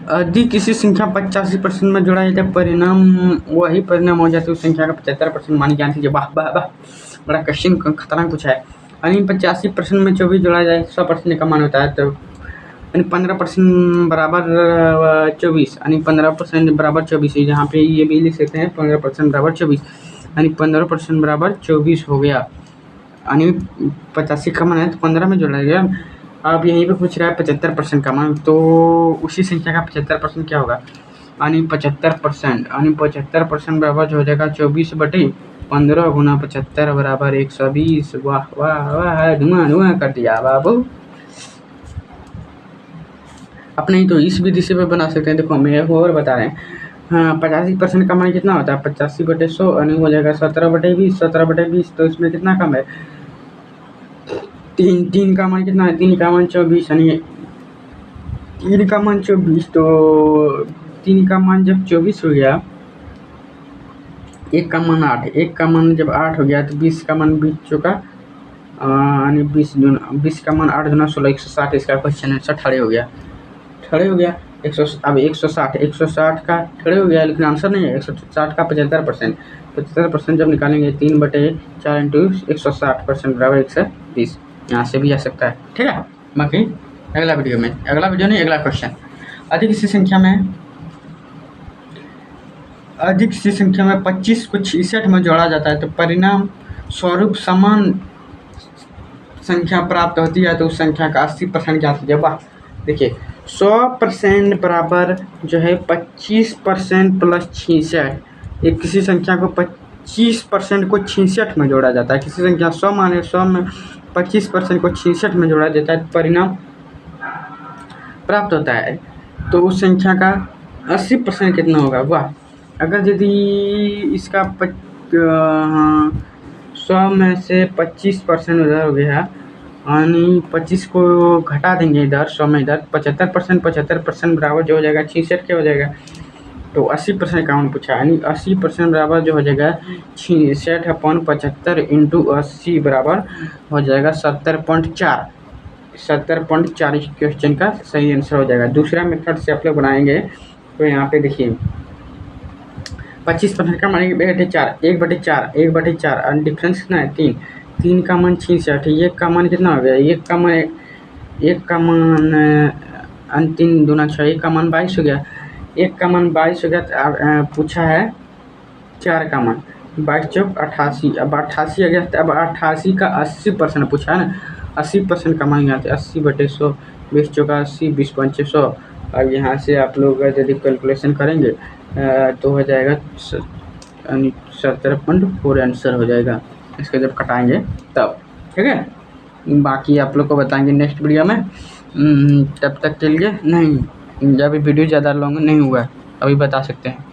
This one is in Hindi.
यदि किसी संख्या 85% में जोड़ा जाए परिणाम वही परिणाम हो जाते उस संख्या का 75% मानी जाती है। वाह वाह वाह, बड़ा क्वेश्चन खतरनाक पूछा है। यानी 85% में 24 जोड़ा जाए 100% का मान होता है, तो यानी 15% बराबर 24, यानी 15% बराबर 24 है। यहाँ पे ये भी लिख सकते हैं 15% बराबर 24, यानी 15% बराबर 24 हो गया। यानी 85 का मान है तो 15 में जोड़ा गया। अब यहीं पे पूछ रहा है 75% का मान, तो उसी संख्या का 75% क्या होगा, यानी 75%, यानी 75% बराबर जो हो जाएगा 24/15 गुना 75 बराबर 120। वाह वाह वाह, धुआं धुआं कर दिया बाबू। अपने ही तो इस विधि से बना सकते हैं। देखो मैं और बता रहे हैं, हाँ 85% का मान कितना होता है 85/100, यानी हो जाएगा 17/20। 17/20 तो इसमें कितना कम है, 3 का मान कितना है, 3 का मान 24, यानी 3 का मान 24, तो 3 का मान जब 24 हो गया, 1 का मान 8, 1 का मान जब 8 हो गया तो 20 का मान 20 चुका, यानी 20 का मान 8 गुना 16, 160। इसका क्वेश्चन आंसर खड़े हो गया, खड़े हो गया 100। अब 160 का खड़े हो गया, लेकिन आंसर नहीं है 160 का 75% जब निकालेंगे 3/4 इंटू 160% बराबर 120। यहाँ से भी आ सकता है, ठीक है। बाकी अगला वीडियो नहीं, अगला क्वेश्चन। अधिक किसी संख्या में 25 को 66 में जोड़ा जाता है तो परिणाम स्वरूप समान संख्या प्राप्त होती है, तो उस संख्या का 80% क्या कीजिए। वाह, देखिए 100% बराबर जो है 25% प्लस 66। एक किसी संख्या को 25% को 66 में जोड़ा जाता है। किसी संख्या 100 माने 100 में 25% को 66 में जोड़ा जाता है, परिणाम प्राप्त होता है, तो उस संख्या का 80% कितना होगा। वाह, अगर यदि इसका 100 में से 25% उधर हो गया, यानी 25 को घटा देंगे इधर 100 में, इधर 75% बराबर जो हो जाएगा 66 क्या हो जाएगा, तो 80% का मान पूछा, यानी 80% बराबर जो हो जाएगा 66/75 इंटू 80 बराबर हो जाएगा 70.4। 70.4 इस क्वेश्चन का सही आंसर हो जाएगा। दूसरा मेथड से आप लोग बनाएंगे तो यहाँ पे देखिए 25% का मान 1/4 और डिफरेंस कितना है 3 का मान 66, 1 का मान कितना हो गया, 1 का मान 3 दूना 6, 1 का मान 22 हो गया, 1 का मान 22 हो गया। पूछा है 4 का मान 22 चौक 88, अब 88 आ गया, अब 88 का 80% पूछा है ना, 80% का मान यहाँ 80/100, 20 चौका 80, 20 पंचे 100। अब यहाँ से आप लोग यदि कैलकुलेशन करेंगे तो हो जाएगा 70.4 आंसर हो जाएगा, इसको जब कटाएंगे तब, ठीक है। बाकी आप लोग को बताएंगे नेक्स्ट वीडियो में। तब तक के लिए नहीं, जब वीडियो ज़्यादा लॉन्ग नहीं हुआ अभी बता सकते हैं।